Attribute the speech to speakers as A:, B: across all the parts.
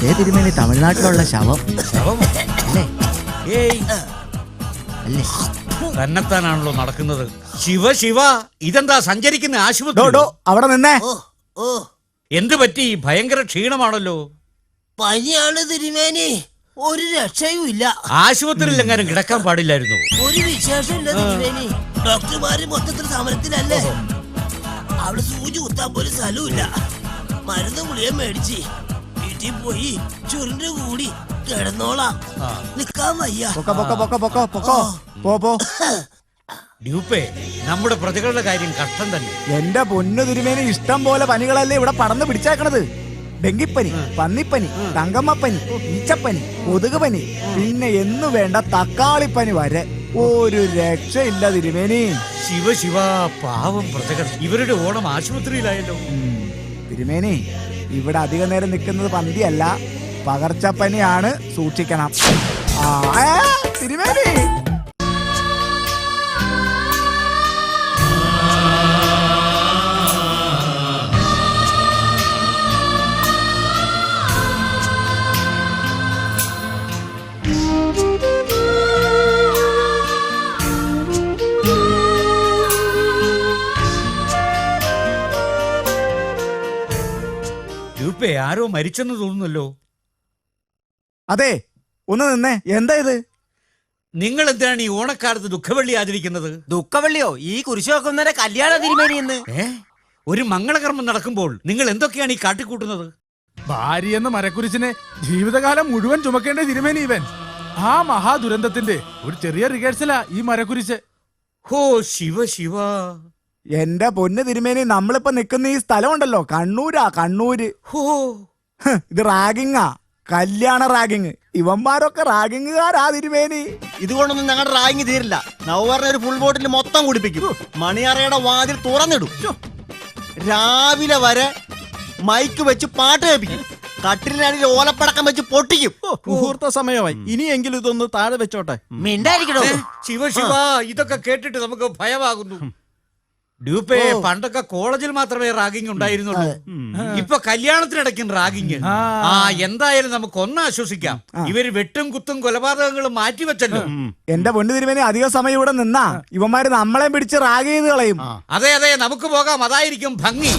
A: തിരുമേനി തമിഴ്നാട്ടിലുള്ള ശവം അല്ലേ?
B: ഏയ്
A: അല്ലേ?
B: തന്നെത്താനാണല്ലോ നടക്കുന്നത്. ശിവ ശിവ, ഇതെന്താ സഞ്ചരിക്കുന്ന ആശുപത്രി?
A: അവിടെ നിന്നേ.
B: എന്തു പറ്റി? ഭയങ്കര ക്ഷീണമാണല്ലോ.
C: പനിയാണ് തിരുമേനി, ഒരു രക്ഷയും ഇല്ല.
B: ആശുപത്രിയിൽ എങ്ങാനും കിടക്കാൻ പാടില്ലായിരുന്നു?
C: ഒരു വിശേഷമില്ല തിരുമേനി, ഡോക്ടർമാര് മൊത്തത്തിൽ സമരത്തിലല്ലേ. അവിടെ സൂചി കുത്താൻ പോലും സ്ഥലമില്ല. മരുന്ന് ഗുളിക മേടിച്ച് വീട്ടിൽ പോയി ചുരുണ്ട് കൂടി കിടന്നോളാം. നിക്കാൻ വയ്യ.
B: ഡ്യൂപ്പേ, നമ്മുടെ പ്രജകളുടെ കാര്യം കഷ്ടം തന്നെ.
A: എന്റെ പൊന്നു തിരുമേനി, ഇഷ്ടം പോലെ പനികളല്ലേ ഇവിടെ പടർന്ന് പിടിച്ചേക്കണത്. ഡെങ്കിപ്പനി, പന്നിപ്പനി, തങ്കമ്മപ്പനി, ഈച്ചപ്പനി, കൊതുക് പനി, പിന്നെ എന്നു വേണ്ട തക്കാളിപ്പനി വരെ. ഒരു രക്ഷയില്ല തിരുമേനി.
B: ശിവ ശിവ, പാവം പ്രജകൾ. ഇവരുടെ ഓണം ആശുപത്രിയിലായല്ലോ.
A: തിരുമേനി, ഇവിടെ അധിക നേരം നിൽക്കുന്നത് പന്തിയല്ല, പകർച്ചപ്പനിയാണ്. സൂക്ഷിക്കണം. തിരുമേനി,
B: ഡ്യൂപ്പേ, ആരോ മരിച്ചെന്ന് തോന്നുന്നല്ലോ.
A: അതെ, ഒന്ന് നിന്നേ. എന്താ ഇത്?
B: നിങ്ങൾ എന്തിനാണ് ഈ ഓണക്കാലത്ത് ദുഃഖവെള്ളി ആചരിക്കുന്നത്?
C: ദുഃഖവെള്ളിയോ? ഈ കുരിശു വെക്കുന്നവരെ കല്യാണ തിരുമേനി എന്ന്.
B: ഒരു മംഗളകർമ്മം നടക്കുമ്പോൾ നിങ്ങൾ എന്തൊക്കെയാണ് ഈ കാട്ടിക്കൂട്ടുന്നത്?
D: ഭാര്യ എന്ന മരക്കുരിശിനെ ജീവിതകാലം മുഴുവൻ ചുമക്കേണ്ട തിരുമേനി ഇവൻ. ആ മഹാദുരന്തത്തിന്റെ ഒരു ചെറിയ റിഹേഴ്സലാ ഈ മരക്കുരിശ്.
B: ഹോ ശിവ ശിവ.
A: എന്റെ പൊന്ന് തിരുമേനി, നമ്മളിപ്പോ നിക്കുന്ന ഈ സ്ഥലം ഉണ്ടല്ലോ, കണ്ണൂരാ, കണ്ണൂര്.
B: ഹോ,
A: ഇത് റാഗിങ്ങാ, കല്യാണ റാഗിങ്. ഇവന്മാരൊക്കെ റാഗിങ്ങുകാരാ തിരുമേനി.
E: ഇതുകൊണ്ടൊന്നും ഞങ്ങളുടെ റാഗിങ് തീരില്ല. നവ്വറിനെ ഒരു ഫുൾ ബോട്ടിൽ മൊത്തം കുടിപ്പിക്കും. മണിയറയുടെ വാതിൽ തുറന്നിടും. രാവിലെ വരെ മൈക്ക് വെച്ച് പാട്ട് കേൾപ്പിക്കും. കട്ടിലിനാണെങ്കിൽ ഓലപ്പടക്കം വെച്ച് പൊട്ടിക്കും.
F: മുഹൂർത്ത സമയമായി, ഇനിയെങ്കിലും ഇതൊന്ന് താഴെ വെച്ചോട്ടെ.
C: മിണ്ടായിരിക്കണോ?
B: ശിവ ശിവ, ഇതൊക്കെ കേട്ടിട്ട് നമുക്ക് ഭയമാകുന്നു. ഡ്യൂപ്പേ, പണ്ടൊക്കെ കോളേജിൽ മാത്രമേ റാഗിങ് ഉണ്ടായിരുന്നുള്ളൂ. ഇപ്പൊ കല്യാണത്തിനിടയ്ക്കും റാഗിങ്. എന്തായാലും നമുക്ക് ഒന്ന് ആശ്വസിക്കാം. ഇവര് വെട്ടും കുത്തും കൊലപാതകങ്ങളും മാറ്റിവെച്ചല്ലോ.
A: എന്റെ പൊന്നു തിരുമേനി, അധിക സമയം ഇവിടെ നിന്നാ ഇവന്മാര് നമ്മളെ പിടിച്ച് റാഗ് ചെയ്ത് കളയും.
B: അതെ അതെ, നമുക്ക് പോകാം. അതായിരിക്കും ഭംഗി.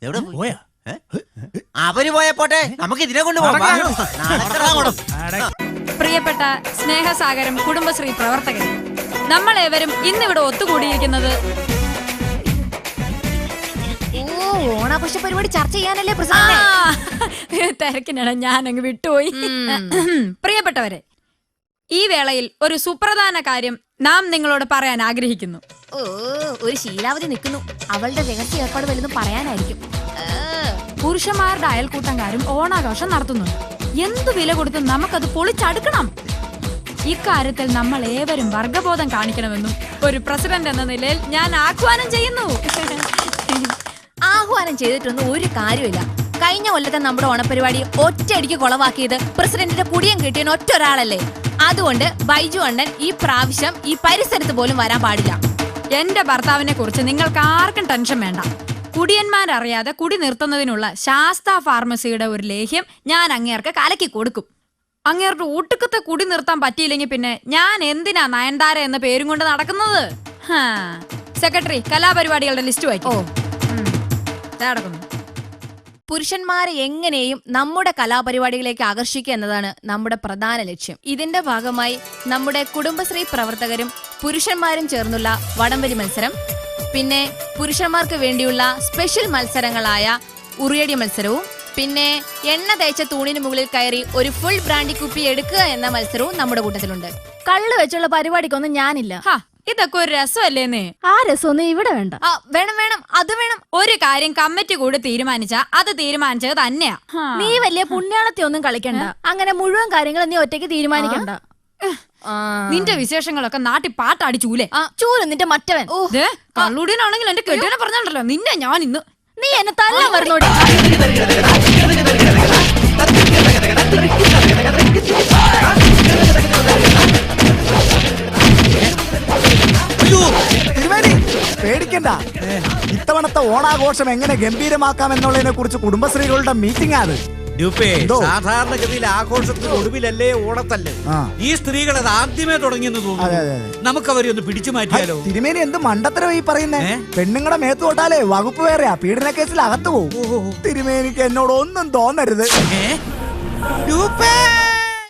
C: എവിടെ പോയാ? അവര് പോയപ്പോട്ടെ, നമുക്ക് ഇതിനെ കൊണ്ട് പോകാം.
G: പ്രിയപ്പെട്ട സ്നേഹസാഗരം കുടുംബശ്രീ പ്രവർത്തകരെ, നമ്മളേവരും ഇന്നിവിടെ ഒത്തുകൂടിയിരിക്കുന്നത്
H: ഓണാഘോഷ പരിപാടി ചർച്ച ചെയ്യാനല്ലേ
G: തിരക്കിനാണ്, ഞാനങ്ങ് വിട്ടുപോയി. പ്രിയപ്പെട്ടവരെ, ഈ വേളയിൽ ഒരു സുപ്രധാന കാര്യം നാം നിങ്ങളോട് പറയാൻ ആഗ്രഹിക്കുന്നു.
H: ഒരു ശീലാവധി നിൽക്കുന്നു. അവളുടെ രഹസ്യ ഏർപ്പാട് വലുതും പറയാനായിരിക്കും.
G: പുരുഷന്മാരുടെ അയൽക്കൂട്ടംകാരും ഓണാഘോഷം നടത്തുന്നുണ്ട്. എന്തു വില കൊടുത്തും നമുക്കത് പൊളിച്ചടുക്കണം. ഇക്കാര്യത്തിൽ നമ്മൾ ഏവരും വർഗബോധം കാണിക്കണമെന്നും ഒരു പ്രസിഡന്റ് എന്ന നിലയിൽ ഞാൻ ആഹ്വാനം ചെയ്യുന്നു.
H: ആഹ്വാനം ചെയ്തിട്ടൊന്നും ഒരു കാര്യമില്ല. കഴിഞ്ഞ കൊല്ലത്തെ നമ്മുടെ ഓണപരിപാടി ഒറ്റയടിക്ക് കൊളവാക്കിയത് പ്രസിഡന്റിന്റെ കുടിയം കിട്ടിയ ഒറ്റ ഒരാളല്ലേ. അതുകൊണ്ട് ബൈജു അണ്ണൻ ഈ പ്രാവശ്യം ഈ പരിസരത്ത് പോലും വരാൻ പാടില്ല.
G: എന്റെ ഭർത്താവിനെ കുറിച്ച് നിങ്ങൾക്ക് ആർക്കും ടെൻഷൻ വേണ്ട. കുടിയന്മാരറിയാതെ കുടി നിർത്തുന്നതിനുള്ള ശാസ്ത ഫാർമസിയുടെ ഒരു ലേഹ്യം ഞാൻ അങ്ങേർക്ക് കലക്കി കൊടുക്കും. അങ്ങേർക്ക് ഒട്ടുക്കത്തെ കുടി നിർത്താൻ പറ്റിയില്ലെങ്കിൽ പിന്നെ ഞാൻ എന്തിനാ നയൻതാര എന്ന പേരും കൊണ്ട് നടക്കുന്നത്? സെക്രട്ടറി, കലാപരിപാടികളുടെ ലിസ്റ്റ് വായിക്കോ. നടക്കുന്നു.
H: പുരുഷന്മാരെ എങ്ങനെയും നമ്മുടെ കലാപരിപാടികളിലേക്ക് ആകർഷിക്കുക എന്നതാണ് നമ്മുടെ പ്രധാന ലക്ഷ്യം. ഇതിന്റെ ഭാഗമായി നമ്മുടെ കുടുംബശ്രീ പ്രവർത്തകരും പുരുഷന്മാരും ചേർന്നുള്ള വടംവലി മത്സരം, പിന്നെ പുരുഷന്മാർക്ക് വേണ്ടിയുള്ള സ്പെഷ്യൽ മത്സരങ്ങളായ ഉറിയടി മത്സരവും, പിന്നെ എണ്ണ തേച്ച തൂണിന് മുകളിൽ കയറി ഒരു ഫുൾ ബ്രാൻഡി കുപ്പി എടുക്കുക എന്ന മത്സരവും നമ്മുടെ കൂട്ടത്തിലുണ്ട്. കള്ള് വെച്ചുള്ള പരിപാടിക്കൊന്നും ഞാനില്ല.
G: ഇതൊക്കെ ഒരു രസമല്ലേന്നേ?
H: ആ രസമൊന്നും ഇവിടെ വേണ്ട. വേണം വേണം, അത് വേണം.
G: ഒരു കാര്യം കമ്മിറ്റി കൂടി തീരുമാനിച്ചാ അത് തീരുമാനിച്ചത് തന്നെയാ.
H: നീ വലിയ പുണ്യാളത്തെ ഒന്നും കളിക്കണ്ട. അങ്ങനെ മുഴുവൻ കാര്യങ്ങൾ നീ ഒറ്റയ്ക്ക് തീരുമാനിക്കണ്ട.
G: നിന്റെ വിശേഷങ്ങളൊക്കെ നാട്ടിൽ പാട്ടടിച്ചൂലേ?
H: ചൂല് നിന്റെ മറ്റവൻ.
G: കള്ളൂടിനാണെങ്കിൽ എന്റെ കെട്ടിനെ പറഞ്ഞല്ലോ നിന്നെ ഞാൻ ഇന്ന്.
H: നീ എന്നെ തല്ല പറഞ്ഞോടി.
A: പേടിക്കണ്ട, ഇത്തവണത്തെ ഓണാഘോഷം എങ്ങനെ ഗംഭീരമാക്കാം എന്നുള്ളതിനെ കുറിച്ച് കുടുംബശ്രീകളുടെ മീറ്റിംഗ് ആണ്.
B: ഡ്യൂപ്പേ,
A: എന്തോ?
B: സാധാരണഗതിയിൽ ആഘോഷത്തിന് ഒടുവിലല്ലേ ഓണത്തല്ല്.
A: ആ.
B: ഈ സ്ത്രീകൾ അത് ആദ്യമേ തുടങ്ങിയെന്ന്
A: അതെ,
B: തോന്നുന്നു.
A: അതെ, അതെ.
B: നമുക്ക് അവരെ ഒന്ന് പിടിച്ചു മാറ്റിയാലോ?
A: തിരുമേനി എന്ത് മണ്ടത്തരം ഈ പറയുന്നേ?
B: ഏ?
A: പെണ്ണുങ്ങളുടെ മേത്ത് തൊട്ടാലേ വകുപ്പ് വേറെയാ, പീഡന കേസിൽ അകത്ത് പോവും. തിരുമേനിക്ക് എന്നോട് ഒന്നും തോന്നരുത്.
B: ഡ്യൂപ്പേ